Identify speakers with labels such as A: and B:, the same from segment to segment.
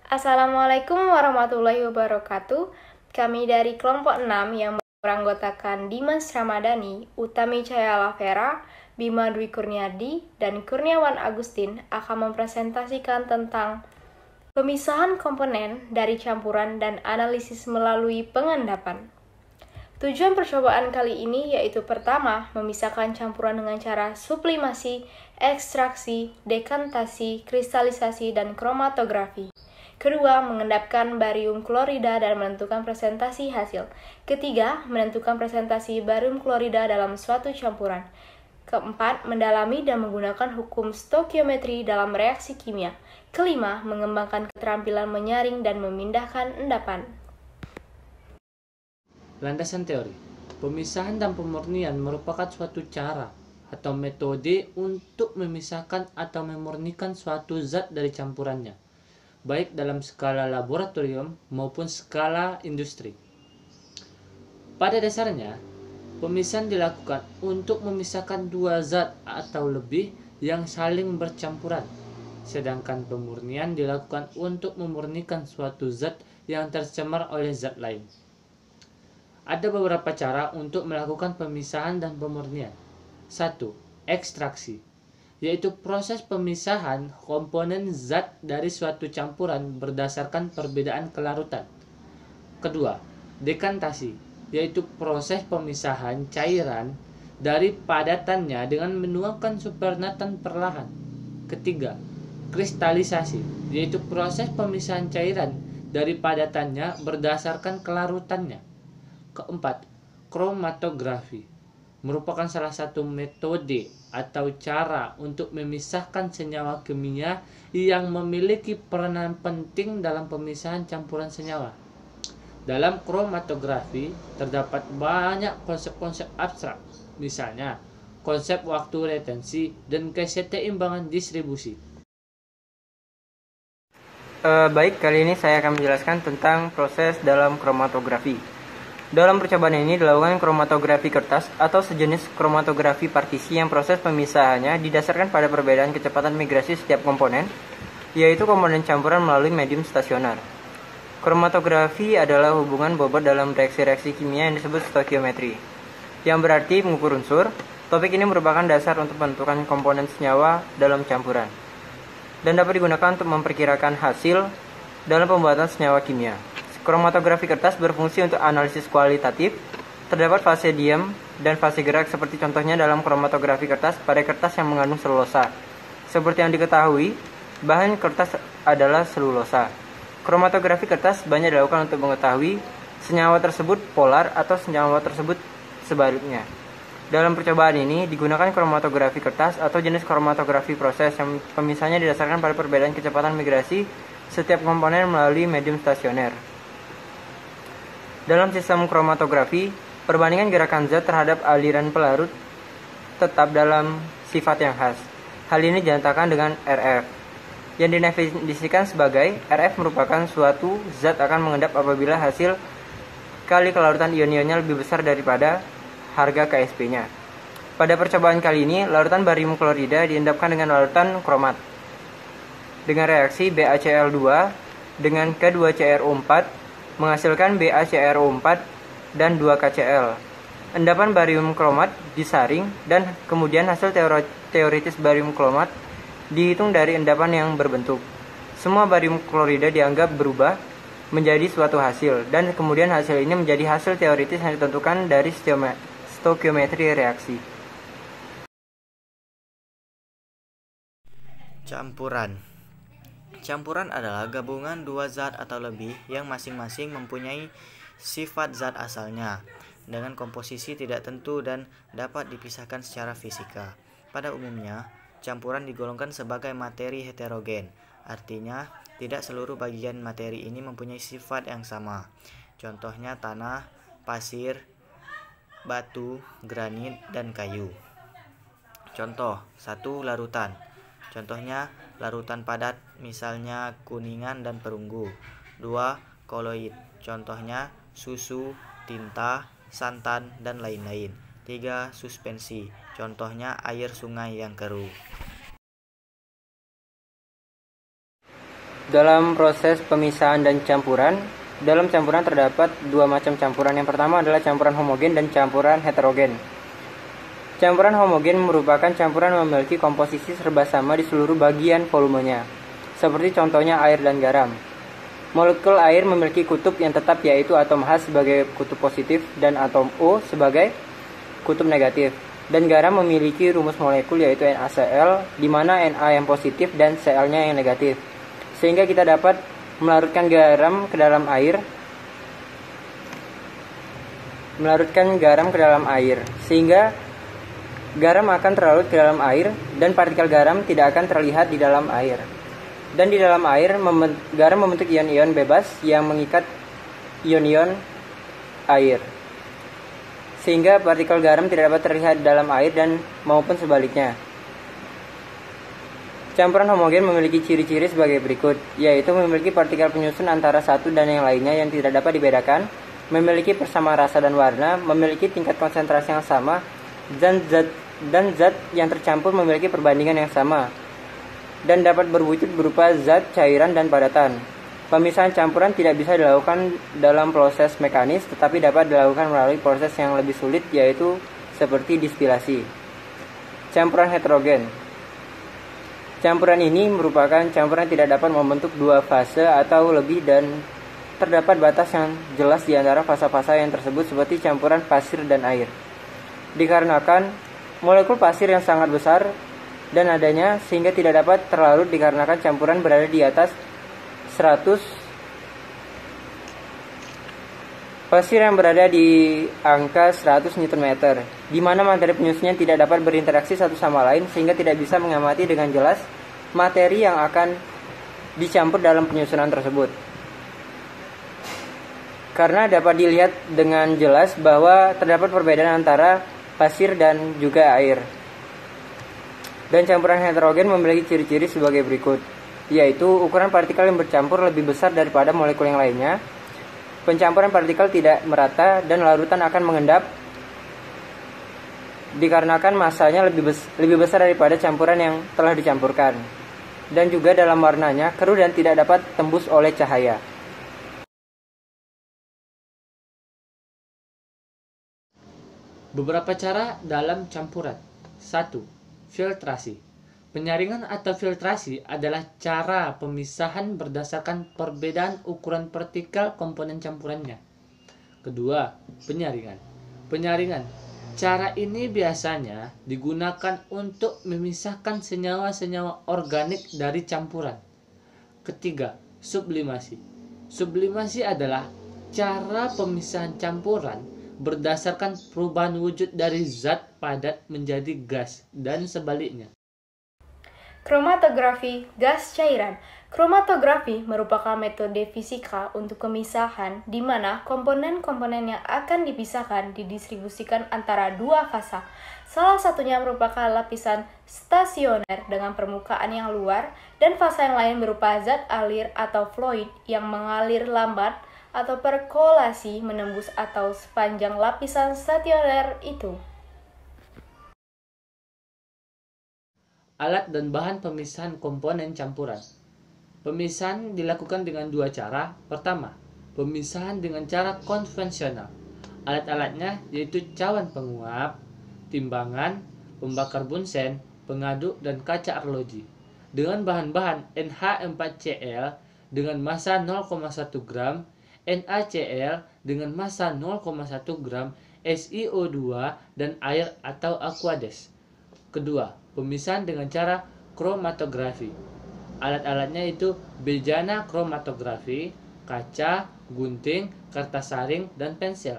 A: Assalamualaikum warahmatullahi wabarakatuh. Kami dari kelompok 6 yang beranggotakan Dimas Ramadhani, Utami Cahaya Lavera, Bima Dwi Kurniadi, dan Kurniawan Agustin akan mempresentasikan tentang pemisahan komponen dari campuran dan analisis melalui pengendapan. Tujuan percobaan kali ini yaitu pertama, memisahkan campuran dengan cara sublimasi, ekstraksi, dekantasi, kristalisasi, dan kromatografi. Kedua, mengendapkan barium klorida dan menentukan presentasi hasil. Ketiga, menentukan presentasi barium klorida dalam suatu campuran. Keempat, mendalami dan menggunakan hukum stokiometri dalam reaksi kimia. Kelima, mengembangkan keterampilan menyaring dan memindahkan endapan.
B: Landasan teori. Pemisahan dan pemurnian merupakan suatu cara atau metode untuk memisahkan atau memurnikan suatu zat dari campurannya, baik dalam skala laboratorium maupun skala industri. Pada dasarnya, pemisahan dilakukan untuk memisahkan dua zat atau lebih yang saling bercampuran, sedangkan pemurnian dilakukan untuk memurnikan suatu zat yang tercemar oleh zat lain. Ada beberapa cara untuk melakukan pemisahan dan pemurnian. 1. Ekstraksi, yaitu proses pemisahan komponen zat dari suatu campuran berdasarkan perbedaan kelarutan. Kedua, dekantasi, yaitu proses pemisahan cairan dari padatannya dengan menuangkan supernatan perlahan. Ketiga, kristalisasi, yaitu proses pemisahan cairan dari padatannya berdasarkan kelarutannya. Keempat, kromatografi merupakan salah satu metode atau cara untuk memisahkan senyawa kimia yang memiliki peranan penting dalam pemisahan campuran senyawa. Dalam kromatografi terdapat banyak konsep-konsep abstrak, misalnya konsep waktu retensi dan keseimbangan distribusi.
C: Baik, kali ini saya akan menjelaskan tentang proses dalam kromatografi. Dalam percobaan ini dilakukan kromatografi kertas atau sejenis kromatografi partisi yang proses pemisahannya didasarkan pada perbedaan kecepatan migrasi setiap komponen, yaitu komponen campuran melalui medium stasioner. Kromatografi adalah hubungan bobot dalam reaksi-reaksi kimia yang disebut stokiometri, yang berarti mengukur unsur. Topik ini merupakan dasar untuk menentukan komponen senyawa dalam campuran, dan dapat digunakan untuk memperkirakan hasil dalam pembuatan senyawa kimia. Kromatografi kertas berfungsi untuk analisis kualitatif. Terdapat fase diam dan fase gerak seperti contohnya dalam kromatografi kertas pada kertas yang mengandung selulosa. Seperti yang diketahui, bahan kertas adalah selulosa. Kromatografi kertas banyak dilakukan untuk mengetahui senyawa tersebut polar atau senyawa tersebut sebaliknya. Dalam percobaan ini digunakan kromatografi kertas atau jenis kromatografi proses yang pemisahnya didasarkan pada perbedaan kecepatan migrasi setiap komponen melalui medium stasioner. Dalam sistem kromatografi, perbandingan gerakan zat terhadap aliran pelarut tetap dalam sifat yang khas. Hal ini dinyatakan dengan RF, yang didefinisikan sebagai RF merupakan suatu zat akan mengendap apabila hasil kali kelarutan ion-ionnya lebih besar daripada harga KSP-nya. Pada percobaan kali ini, larutan barium klorida diendapkan dengan larutan kromat dengan reaksi BaCl2 dengan K2CrO4 menghasilkan BaCrO4 dan 2KCl. Endapan barium kromat disaring dan kemudian hasil teoritis barium kromat dihitung dari endapan yang berbentuk. Semua barium klorida dianggap berubah menjadi suatu hasil, dan kemudian hasil ini menjadi hasil teoritis yang ditentukan dari stokiometri reaksi.
D: Campuran adalah gabungan dua zat atau lebih yang masing-masing mempunyai sifat zat asalnya dengan komposisi tidak tentu dan dapat dipisahkan secara fisika. Pada umumnya, campuran digolongkan sebagai materi heterogen, artinya tidak seluruh bagian materi ini mempunyai sifat yang sama. Contohnya tanah, pasir, batu, granit, dan kayu. Contoh 1. Larutan. Contohnya larutan padat, misalnya kuningan dan perunggu. 2. Koloid. Contohnya susu, tinta, santan, dan lain-lain. 3. Suspensi. Contohnya air sungai yang keruh.
C: Dalam proses pemisahan dan campuran, dalam campuran terdapat dua macam campuran. Yang pertama adalah campuran homogen dan campuran heterogen. Campuran homogen merupakan campuran yang memiliki komposisi serba sama di seluruh bagian volumenya, seperti contohnya air dan garam. Molekul air memiliki kutub yang tetap, yaitu atom H sebagai kutub positif dan atom O sebagai kutub negatif. Dan garam memiliki rumus molekul yaitu NaCl, di mana Na yang positif dan Cl-nya yang negatif. Sehingga kita dapat melarutkan garam ke dalam air, sehingga garam akan terlarut ke dalam air dan partikel garam tidak akan terlihat di dalam air. Dan di dalam air, garam membentuk ion-ion bebas yang mengikat ion-ion air, sehingga partikel garam tidak dapat terlihat di dalam air dan maupun sebaliknya. Campuran homogen memiliki ciri-ciri sebagai berikut, yaitu memiliki partikel penyusun antara satu dan yang lainnya yang tidak dapat dibedakan, memiliki persamaan rasa dan warna, memiliki tingkat konsentrasi yang sama, dan zat yang tercampur memiliki perbandingan yang sama, dan dapat berwujud berupa zat, cairan, dan padatan. Pemisahan campuran tidak bisa dilakukan dalam proses mekanis, tetapi dapat dilakukan melalui proses yang lebih sulit, yaitu seperti distilasi. Campuran heterogen. Campuran ini merupakan campuran yang tidak dapat membentuk dua fase atau lebih, dan terdapat batas yang jelas di antara fase-fase yang tersebut, seperti campuran pasir dan air. Dikarenakan molekul pasir yang sangat besar dan adanya, sehingga tidak dapat terlarut dikarenakan campuran berada di atas 100. Pasir yang berada di angka 100 Nm, di mana materi penyusunnya tidak dapat berinteraksi satu sama lain, sehingga tidak bisa mengamati dengan jelas materi yang akan dicampur dalam penyusunan tersebut. Karena dapat dilihat dengan jelas bahwa terdapat perbedaan antara pasir dan juga air. Dan campuran heterogen memiliki ciri-ciri sebagai berikut, yaitu ukuran partikel yang bercampur lebih besar daripada molekul yang lainnya, pencampuran partikel tidak merata, dan larutan akan mengendap dikarenakan masanya lebih besar daripada campuran yang telah dicampurkan. Dan juga dalam warnanya keruh dan tidak dapat tembus oleh cahaya.
B: Beberapa cara dalam campuran. 1. Filtrasi. Penyaringan atau filtrasi adalah cara pemisahan berdasarkan perbedaan ukuran partikel komponen campurannya. Kedua, penyaringan. Penyaringan. Cara ini biasanya digunakan untuk memisahkan senyawa-senyawa organik dari campuran. Ketiga, sublimasi. Sublimasi adalah cara pemisahan campuran berdasarkan perubahan wujud dari zat padat menjadi gas dan sebaliknya.
A: Kromatografi gas cairan. Kromatografi merupakan metode fisika untuk pemisahan di mana komponen-komponen yang akan dipisahkan didistribusikan antara dua fasa. Salah satunya merupakan lapisan stasioner dengan permukaan yang luar, dan fasa yang lain berupa zat alir atau fluid yang mengalir lambat atau perkolasi menembus atau sepanjang lapisan stasioner itu.
B: Alat dan bahan pemisahan komponen campuran. Pemisahan dilakukan dengan dua cara. Pertama, pemisahan dengan cara konvensional. Alat-alatnya yaitu cawan penguap, timbangan, pembakar bunsen, pengaduk, dan kaca arloji. Dengan bahan-bahan NH4Cl dengan massa 0,1 gram, NaCl dengan massa 0,1 gram, SiO2, dan air atau aqueous. Kedua, pemisahan dengan cara kromatografi. Alat-alatnya itu bejana kromatografi, kaca, gunting, kertas saring, dan pensil.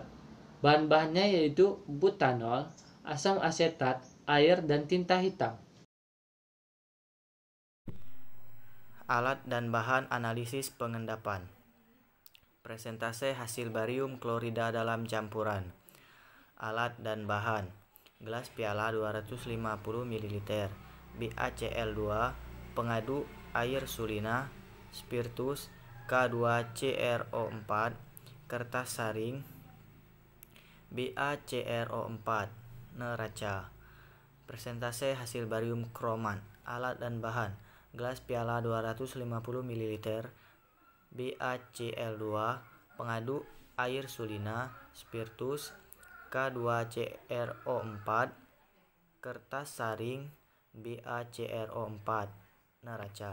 B: Bahan-bahannya yaitu butanol, asam asetat, air, dan tinta hitam.
D: Alat dan bahan analisis pengendapan. Presentase hasil barium klorida dalam campuran. Alat dan bahan. Gelas piala 250 ml, BaCl2, pengaduk air sulina, spiritus, K2CrO4, kertas saring, BaCrO4, neraca. Presentase hasil barium kroman. Alat dan bahan. gelas piala 250 ml, BaCl2, pengaduk air sulina, spiritus, K2CrO4, kertas saring, BaCrO4, neraca.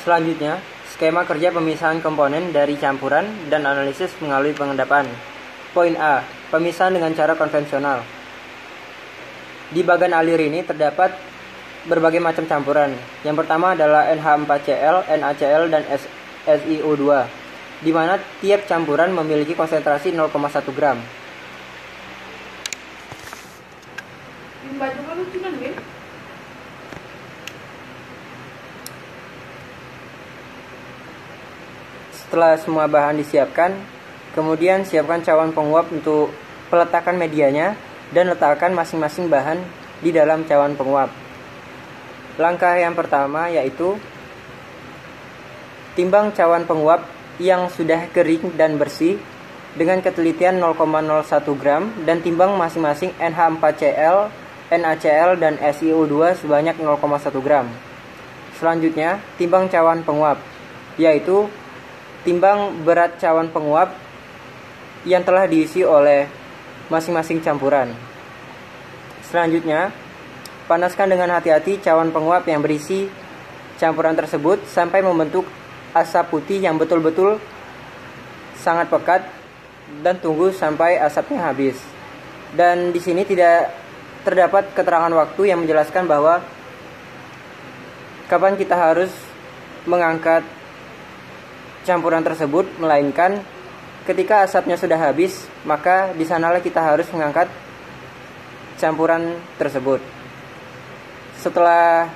C: Selanjutnya, skema kerja pemisahan komponen dari campuran dan analisis melalui pengendapan. Poin A. Pemisahan dengan cara konvensional. Di bagian alir ini terdapat berbagai macam campuran. Yang pertama adalah NH4Cl, NaCl, dan SiO2, di mana tiap campuran memiliki konsentrasi 0,1 gram. Setelah semua bahan disiapkan, kemudian siapkan cawan penguap untuk peletakan medianya dan letakkan masing-masing bahan di dalam cawan penguap. Langkah yang pertama yaitu timbang cawan penguap yang sudah kering dan bersih dengan ketelitian 0,01 gram dan timbang masing-masing NH4Cl, NaCl, dan SiO2 sebanyak 0,1 gram. Selanjutnya, timbang cawan penguap, yaitu timbang berat cawan penguap yang telah diisi oleh masing-masing campuran. Selanjutnya, panaskan dengan hati-hati cawan penguap yang berisi campuran tersebut sampai membentuk asap putih yang betul-betul sangat pekat dan tunggu sampai asapnya habis. Dan di sini tidak terdapat keterangan waktu yang menjelaskan bahwa kapan kita harus mengangkat campuran tersebut, melainkan ketika asapnya sudah habis, maka di sanalah kita harus mengangkat campuran tersebut. Setelah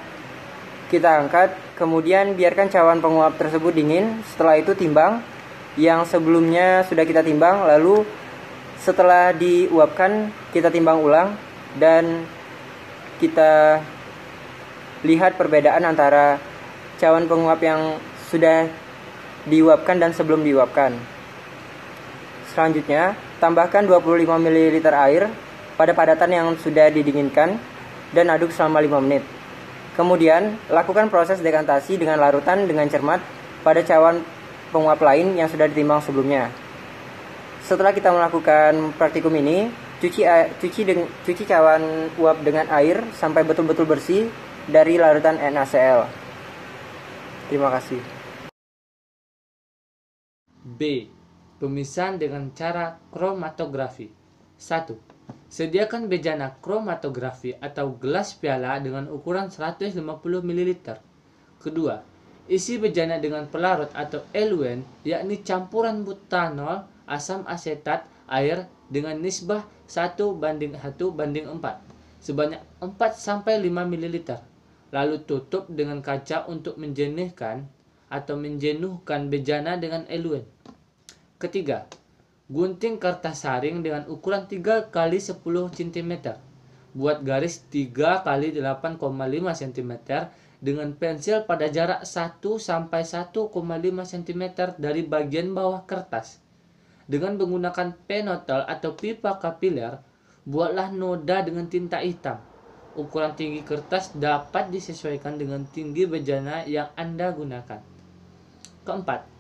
C: kita angkat, kemudian biarkan cawan penguap tersebut dingin. Setelah itu timbang yang sebelumnya sudah kita timbang, lalu setelah diuapkan kita timbang ulang dan kita lihat perbedaan antara cawan penguap yang sudah diuapkan dan sebelum diuapkan. Selanjutnya, tambahkan 25 ml air pada padatan yang sudah didinginkan dan aduk selama 5 menit. Kemudian, lakukan proses dekantasi dengan larutan dengan cermat pada cawan penguap lain yang sudah ditimbang sebelumnya. Setelah kita melakukan praktikum ini, cuci cawan uap dengan air sampai betul-betul bersih dari larutan NaCl. Terima kasih.
B: B. Pemisahan dengan cara kromatografi. 1. Sediakan bejana kromatografi atau gelas piala dengan ukuran 150 ml. Kedua, isi bejana dengan pelarut atau eluen, yakni campuran butanol, asam asetat, air dengan nisbah 1:1:4 sebanyak 4-5 ml. Lalu tutup dengan kaca untuk menjenuhkan bejana dengan eluen. Ketiga, gunting kertas saring dengan ukuran 3x10 cm. Buat garis 3x8,5 cm dengan pensil pada jarak 1-1,5 cm dari bagian bawah kertas. Dengan menggunakan penotol atau pipa kapiler, buatlah noda dengan tinta hitam. Ukuran tinggi kertas dapat disesuaikan dengan tinggi bejana yang Anda gunakan. Keempat,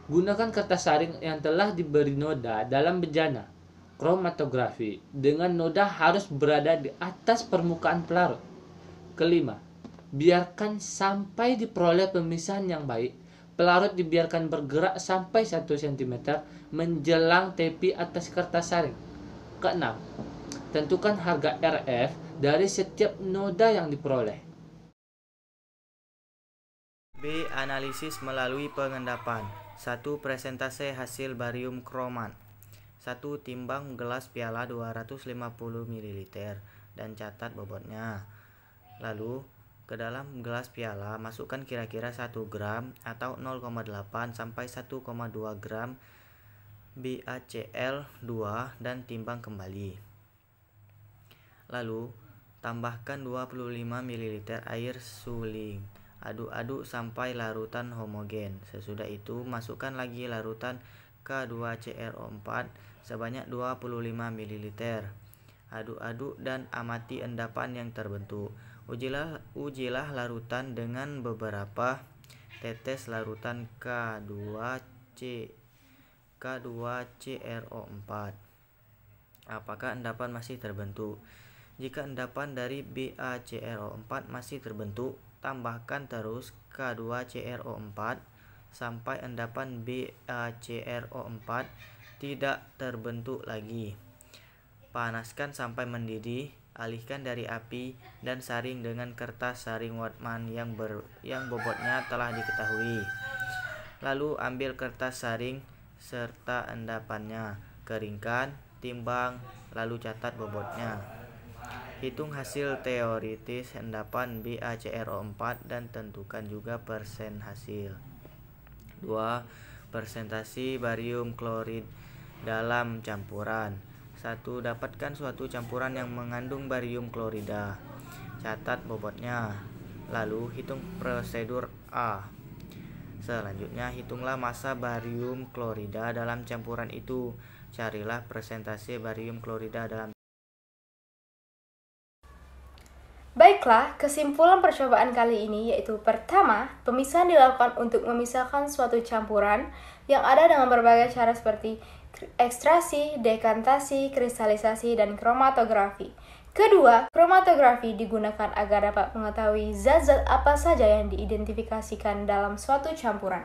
B: gunakan kertas saring yang telah diberi noda dalam bejana kromatografi dengan noda harus berada di atas permukaan pelarut. Kelima, biarkan sampai diperoleh pemisahan yang baik. Pelarut dibiarkan bergerak sampai 1 cm menjelang tepi atas kertas saring. Keenam, tentukan harga RF dari setiap noda yang diperoleh.
D: B. Analisis melalui pengendapan. 1. Presentase hasil barium kromat. 1. Timbang gelas piala 250 ml dan catat bobotnya. Lalu, ke dalam gelas piala masukkan kira-kira 1 gram atau 0,8 sampai 1,2 gram BaCl2 dan timbang kembali. Lalu, tambahkan 25 ml air suling. Aduk-aduk sampai larutan homogen. Sesudah itu, masukkan lagi larutan K2CrO4 sebanyak 25 ml. Aduk-aduk dan amati endapan yang terbentuk. Ujilah larutan dengan beberapa tetes larutan K2CrO4. Apakah endapan masih terbentuk? Jika endapan dari BaCrO4 masih terbentuk, tambahkan terus K2CrO4 sampai endapan BaCrO4 tidak terbentuk lagi. Panaskan sampai mendidih, alihkan dari api dan saring dengan kertas saring Whatman yang bobotnya telah diketahui. Lalu ambil kertas saring serta endapannya, keringkan, timbang, lalu catat bobotnya. Hitung hasil teoritis endapan BaCrO4 dan tentukan juga persen hasil. 2. Persentase barium klorid dalam campuran. 1. Dapatkan suatu campuran yang mengandung barium klorida. Catat bobotnya. Lalu hitung prosedur A. Selanjutnya hitunglah massa barium klorida dalam campuran itu. Carilah persentase barium klorida dalam.
A: Baiklah, kesimpulan percobaan kali ini yaitu pertama, pemisahan dilakukan untuk memisahkan suatu campuran yang ada dengan berbagai cara seperti ekstraksi, dekantasi, kristalisasi, dan kromatografi. Kedua, kromatografi digunakan agar dapat mengetahui zat-zat apa saja yang diidentifikasikan dalam suatu campuran.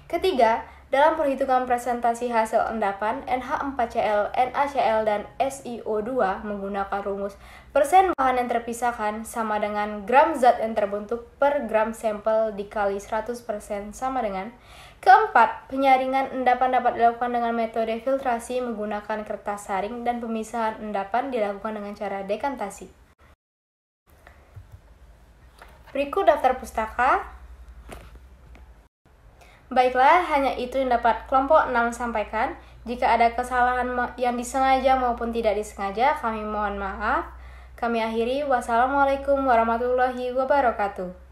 A: Ketiga, dalam perhitungan presentasi hasil endapan, NH4Cl, NaCl, dan SiO2 menggunakan rumus persen bahan yang terpisahkan sama dengan gram zat yang terbentuk per gram sampel dikali 100% sama dengan. Keempat, penyaringan endapan dapat dilakukan dengan metode filtrasi menggunakan kertas saring dan pemisahan endapan dilakukan dengan cara dekantasi. Berikut daftar pustaka. Baiklah, hanya itu yang dapat kelompok 6 sampaikan. Jika ada kesalahan yang disengaja maupun tidak disengaja, kami mohon maaf. Kami akhiri. Wassalamualaikum warahmatullahi wabarakatuh.